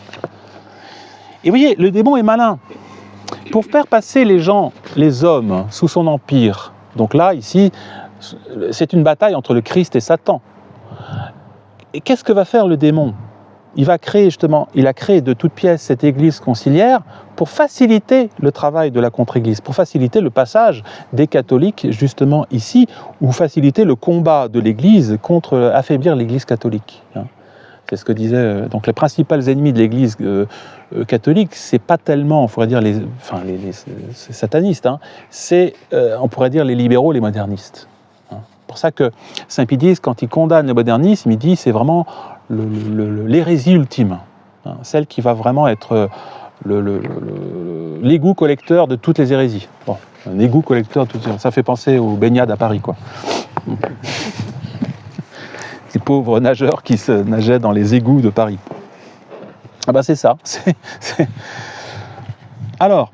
Et vous voyez, le démon est malin. Pour faire passer les hommes, sous son empire, donc là, ici, c'est une bataille entre le Christ et Satan. Et qu'est-ce que va faire le démon? Il a créé de toutes pièces cette église conciliaire pour faciliter le travail de la contre-église, pour faciliter le passage des catholiques justement ici, ou faciliter le combat de l'église contre affaiblir l'église catholique. C'est ce que disaient donc les principaux ennemis de l'église catholique, c'est pas tellement, on pourrait dire les satanistes, hein, c'est on pourrait dire les libéraux, les modernistes. C'est pour ça que Saint Pie X, quand il condamne le modernisme, il dit c'est vraiment l'hérésie ultime, hein, celle qui va vraiment être l'égout collecteur de toutes les hérésies. Bon, un égout collecteur, ça fait penser aux baignades à Paris, quoi. Ces pauvres nageurs qui se nageaient dans les égouts de Paris. Ah ben c'est ça. Alors,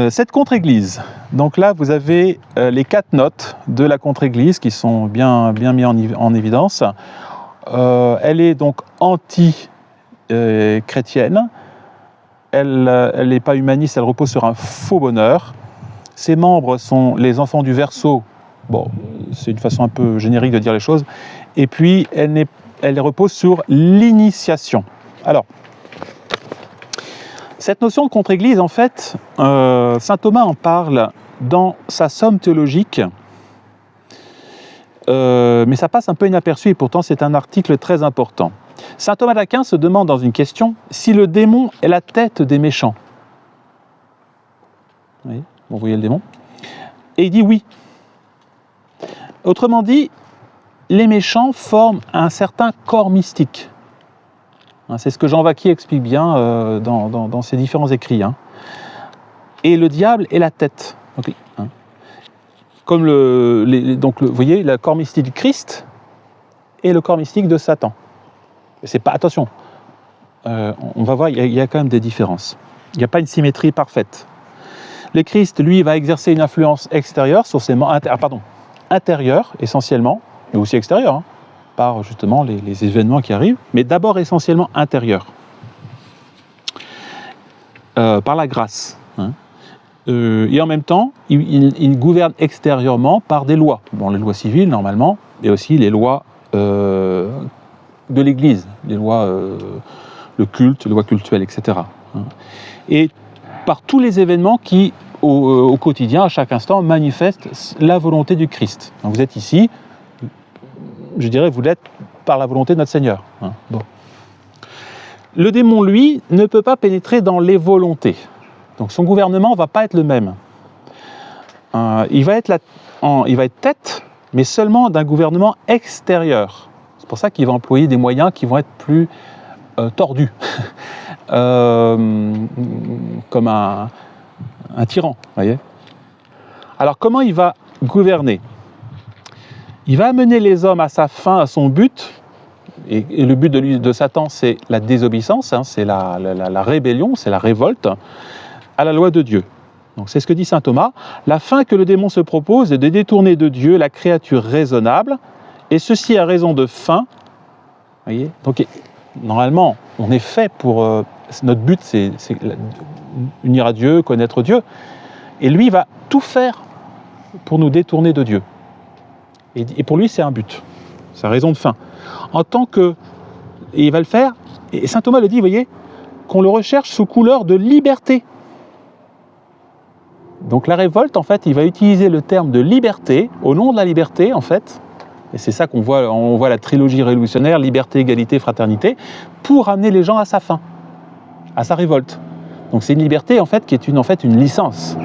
cette contre-église, donc là vous avez les 4 notes de la contre-église qui sont bien mis en évidence. Elle est donc anti-chrétienne, elle n'est pas humaniste, elle repose sur un faux bonheur. Ses membres sont les enfants du Verseau, bon, c'est une façon un peu générique de dire les choses, et puis elle repose sur l'initiation. Alors, cette notion de contre-église, en fait, saint Thomas en parle dans sa Somme théologique, mais ça passe un peu inaperçu et pourtant c'est un article très important. Saint Thomas d'Aquin se demande dans une question si le démon est la tête des méchants. Vous voyez le démon? Et il dit oui. Autrement dit, les méchants forment un certain corps mystique. C'est ce que Jean Vaquier explique bien dans ses différents écrits. Et le diable est la tête. Donc, comme vous voyez, le corps mystique du Christ et le corps mystique de Satan. C'est pas, attention, on va voir, il y a quand même des différences. Il n'y a pas une symétrie parfaite. Le Christ, lui, va exercer une influence extérieure sur ses membres, intérieure essentiellement, mais aussi extérieure, par justement les événements qui arrivent, mais d'abord essentiellement intérieur, par la grâce. et en même temps, il gouverne extérieurement par des lois. Bon, les lois civiles, normalement, et aussi les lois de l'Église, les lois, le culte, les lois cultuelles, etc. Et par tous les événements qui, au quotidien, à chaque instant, manifestent la volonté du Christ. Donc vous êtes ici, je dirais, vous l'êtes par la volonté de notre Seigneur. Bon. Le démon, lui, ne peut pas pénétrer dans les volontés. Donc son gouvernement ne va pas être le même. Il va être tête, mais seulement d'un gouvernement extérieur. C'est pour ça qu'il va employer des moyens qui vont être plus tordus, comme un tyran, voyez. Alors comment il va gouverner? Il va amener les hommes à sa fin, à son but, et le but de Satan, c'est la désobéissance, c'est la rébellion, c'est la révolte à la loi de Dieu. Donc c'est ce que dit saint Thomas. La fin que le démon se propose est de détourner de Dieu la créature raisonnable, et ceci à raison de fin. Voyez. Donc normalement, on est fait pour... notre but, c'est unir à Dieu, connaître Dieu. Et lui, il va tout faire pour nous détourner de Dieu. Et pour lui, c'est un but. C'est à raison de fin. En tant que... Et il va le faire, et saint Thomas le dit, vous voyez, qu'on le recherche sous couleur de liberté. Donc la révolte, en fait, il va utiliser le terme de liberté, au nom de la liberté, en fait, et c'est ça qu'on voit, on voit la trilogie révolutionnaire, liberté, égalité, fraternité, pour amener les gens à sa fin, à sa révolte. Donc c'est une liberté, en fait, qui est une licence.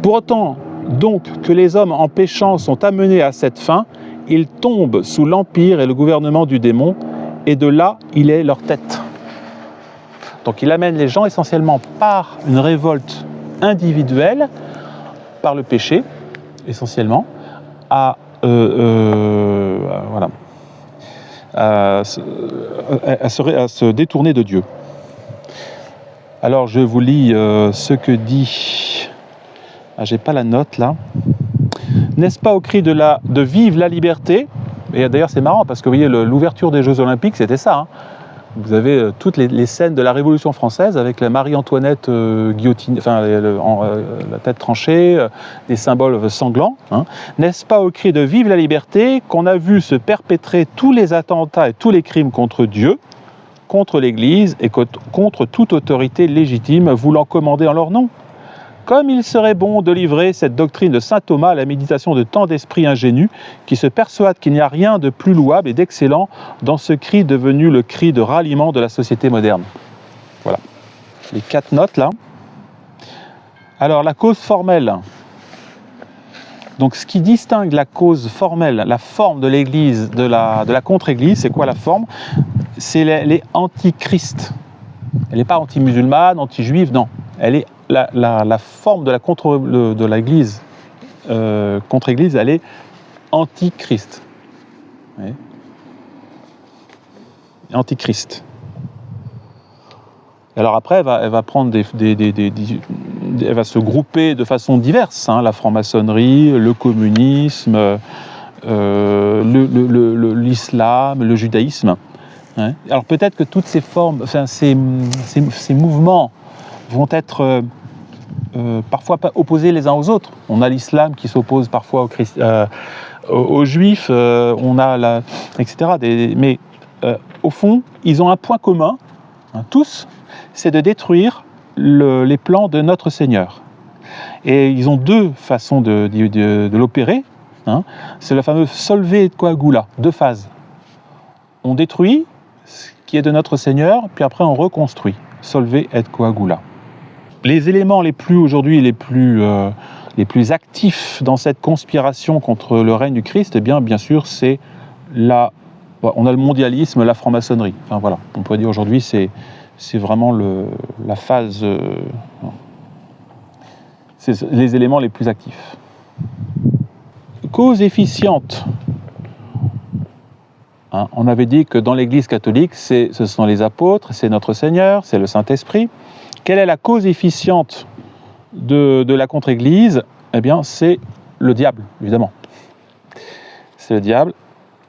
Pour autant, donc, que les hommes en péchant sont amenés à cette fin, ils tombent sous l'empire et le gouvernement du démon, et de là, il est leur tête. Donc il amène les gens essentiellement par une révolte individuelle, par le péché, essentiellement, à se détourner de Dieu. Alors je vous lis ce que dit... j'ai pas la note là. N'est-ce pas au cri de vive la liberté? Et d'ailleurs c'est marrant parce que vous voyez l'ouverture des Jeux Olympiques, c'était ça. Vous avez toutes les scènes de la Révolution française avec la Marie-Antoinette guillotinée, la tête tranchée, des symboles sanglants. N'est-ce pas au cri de vive la liberté qu'on a vu se perpétrer tous les attentats et tous les crimes contre Dieu, contre l'Église et contre toute autorité légitime voulant commander en leur nom? Comme il serait bon de livrer cette doctrine de saint Thomas à la méditation de tant d'esprits ingénus qui se persuadent qu'il n'y a rien de plus louable et d'excellent dans ce cri devenu le cri de ralliement de la société moderne. Voilà, les 4 notes là. Alors la cause formelle. Donc ce qui distingue la cause formelle, la forme de l'Église, de la contre-Église, c'est quoi la forme? C'est les antichristes. Elle n'est pas anti-musulmane, anti-juive, non. Elle est la forme de l'Église contre-Église, elle est antichrist. Oui. Antichrist. Alors après, elle va prendre elle va se grouper de façon diverse. La franc-maçonnerie, le communisme, l'islam, le judaïsme. Alors peut-être que toutes ces formes, ces mouvements vont être parfois opposés les uns aux autres. On a l'islam qui s'oppose parfois aux juifs, on a etc. Mais au fond, ils ont un point commun, tous, c'est de détruire les plans de notre Seigneur. Et ils ont 2 façons de l'opérer. C'est le fameux solve et coagula, 2 phases. On détruit ce qui est de notre Seigneur, puis après on reconstruit. Solve et coagula. Les éléments les plus actifs dans cette conspiration contre le règne du Christ, bien sûr, c'est on a le mondialisme, la franc-maçonnerie. Enfin voilà, on pourrait dire aujourd'hui c'est vraiment la phase, c'est les éléments les plus actifs. Cause efficiente. On avait dit que dans l'Église catholique, ce sont les apôtres, c'est notre Seigneur, c'est le Saint-Esprit. Quelle est la cause efficiente de la contre-Église? Eh bien, c'est le diable, évidemment. C'est le diable.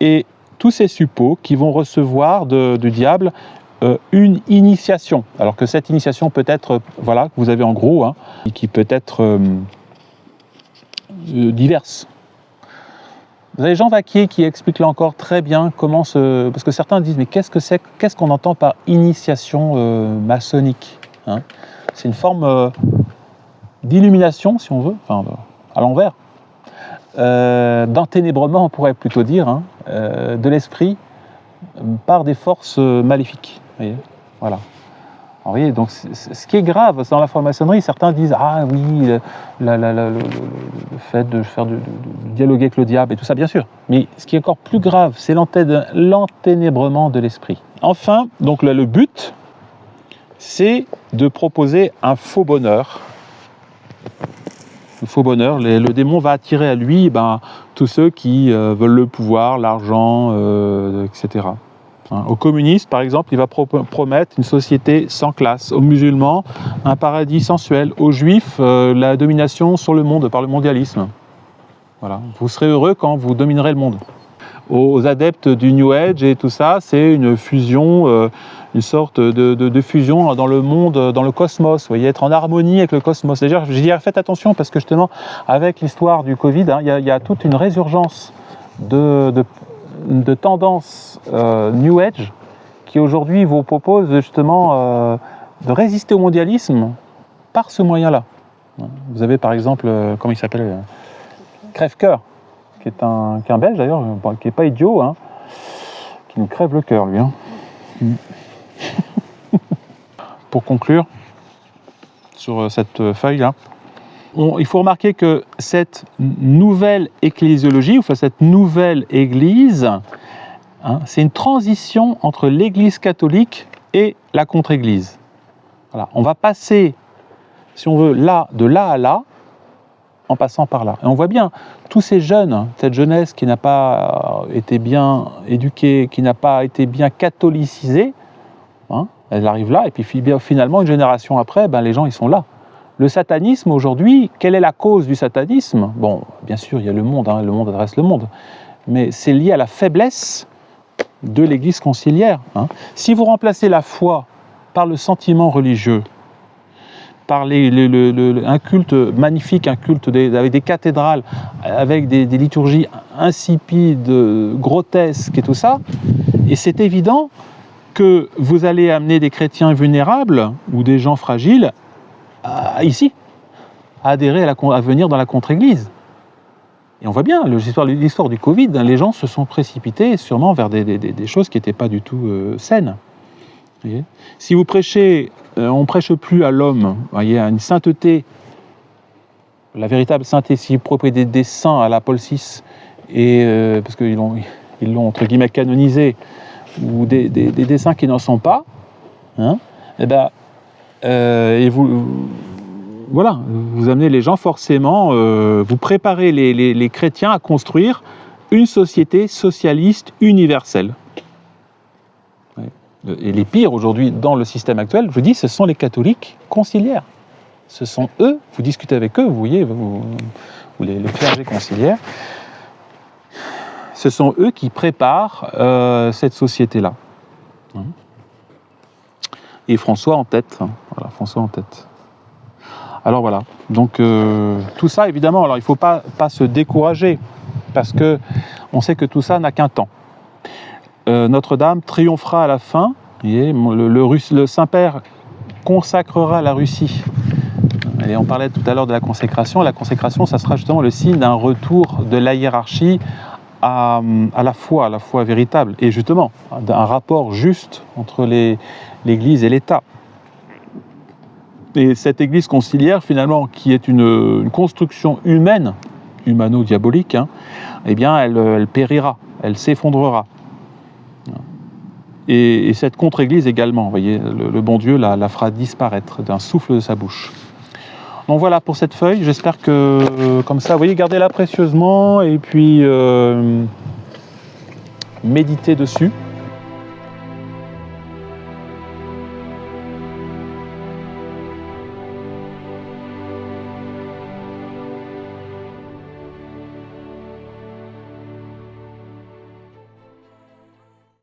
Et tous ces suppôts qui vont recevoir du diable une initiation. Alors que cette initiation peut être, voilà, que vous avez en gros, hein, qui peut être diverse. Vous avez Jean Vacquier qui explique là encore très bien comment parce que certains disent, mais qu'est-ce qu'on entend par initiation maçonnique, hein? C'est une forme d'illumination, si on veut, enfin, à l'envers, d'enténébrement, on pourrait plutôt dire, hein, de l'esprit par des forces maléfiques. Vous voyez, voilà. Alors, vous voyez, donc ce qui est grave dans la franc-maçonnerie, certains disent, ah oui, le fait de faire du dialoguer avec le diable et tout ça, bien sûr. Mais ce qui est encore plus grave, c'est l'enténébrement de l'esprit. Enfin, donc là, le but, c'est de proposer un faux bonheur. Le faux bonheur, le démon va attirer à lui tous ceux qui veulent le pouvoir, l'argent, etc. Aux communistes, par exemple, il va promettre une société sans classe. Aux musulmans, un paradis sensuel. Aux juifs, la domination sur le monde par le mondialisme. Voilà. Vous serez heureux quand vous dominerez le monde. Aux adeptes du New Age et tout ça, c'est une fusion, une sorte de fusion dans le monde, dans le cosmos. Vous voyez, être en harmonie avec le cosmos. D'ailleurs, je dis faites attention parce que justement, avec l'histoire du Covid, il y a toute une résurgence de tendances New Age qui aujourd'hui vous propose justement de résister au mondialisme par ce moyen-là. Vous avez par exemple, comment il s'appelle, Crève-Cœur, qui est un Belge d'ailleurs, qui n'est pas idiot, hein, qui nous crève le cœur lui. Hein. Pour conclure sur cette feuille-là, il faut remarquer que cette nouvelle ecclésiologie, enfin cette nouvelle église, hein, c'est une transition entre l'église catholique et la contre-église. Voilà. On va passer, si on veut, de là à là, en passant par là. Et on voit bien, tous ces jeunes, cette jeunesse qui n'a pas été bien éduquée, qui n'a pas été bien catholicisée, hein, elle arrive là, et puis finalement, une génération après, les gens, ils sont là. Le satanisme, aujourd'hui, quelle est la cause du satanisme? Bon, bien sûr, il y a le monde, hein, le monde adresse le monde, mais c'est lié à la faiblesse de l'Église conciliaire. Hein. Si vous remplacez la foi par le sentiment religieux, par un culte magnifique, un culte avec des cathédrales, avec des liturgies insipides, grotesques et tout ça, et c'est évident que vous allez amener des chrétiens vulnérables ou des gens fragiles ici, à adhérer à venir dans la contre-église. Et on voit bien, l'histoire du Covid, les gens se sont précipités sûrement vers des choses qui n'étaient pas du tout saines. Voyez, si vous prêchez, on ne prêche plus à l'homme, voyez, à une sainteté, la véritable sainteté, si vous proposez des saints à la Paul VI, et, parce qu'ils l'ont entre guillemets canonisé, ou des saints qui n'en sont pas, hein, et voilà, vous amenez les gens forcément, vous préparez les chrétiens à construire une société socialiste universelle. Ouais. Et les pires aujourd'hui dans le système actuel, je vous dis, ce sont les catholiques conciliaires. Ce sont eux, vous discutez avec eux, vous voyez, les clergés conciliaires, ce sont eux qui préparent cette société-là. Et François en tête. Voilà, François en tête. Alors voilà, donc tout ça évidemment, alors il ne faut pas se décourager, parce que on sait que tout ça n'a qu'un temps. Notre-Dame triomphera à la fin, et le Saint-Père consacrera la Russie. Et on parlait tout à l'heure de la consécration. La consécration, ça sera justement le signe d'un retour de la hiérarchie à la foi véritable, et justement d'un rapport juste entre l'Église et l'État. Et cette Église conciliaire, finalement, qui est une construction humaine, humano-diabolique, hein, eh bien, elle périra, elle s'effondrera. Et cette contre-Église également, vous voyez, le bon Dieu la fera disparaître d'un souffle de sa bouche. Donc voilà pour cette feuille, j'espère que, comme ça, vous voyez, gardez-la précieusement, et puis méditez dessus.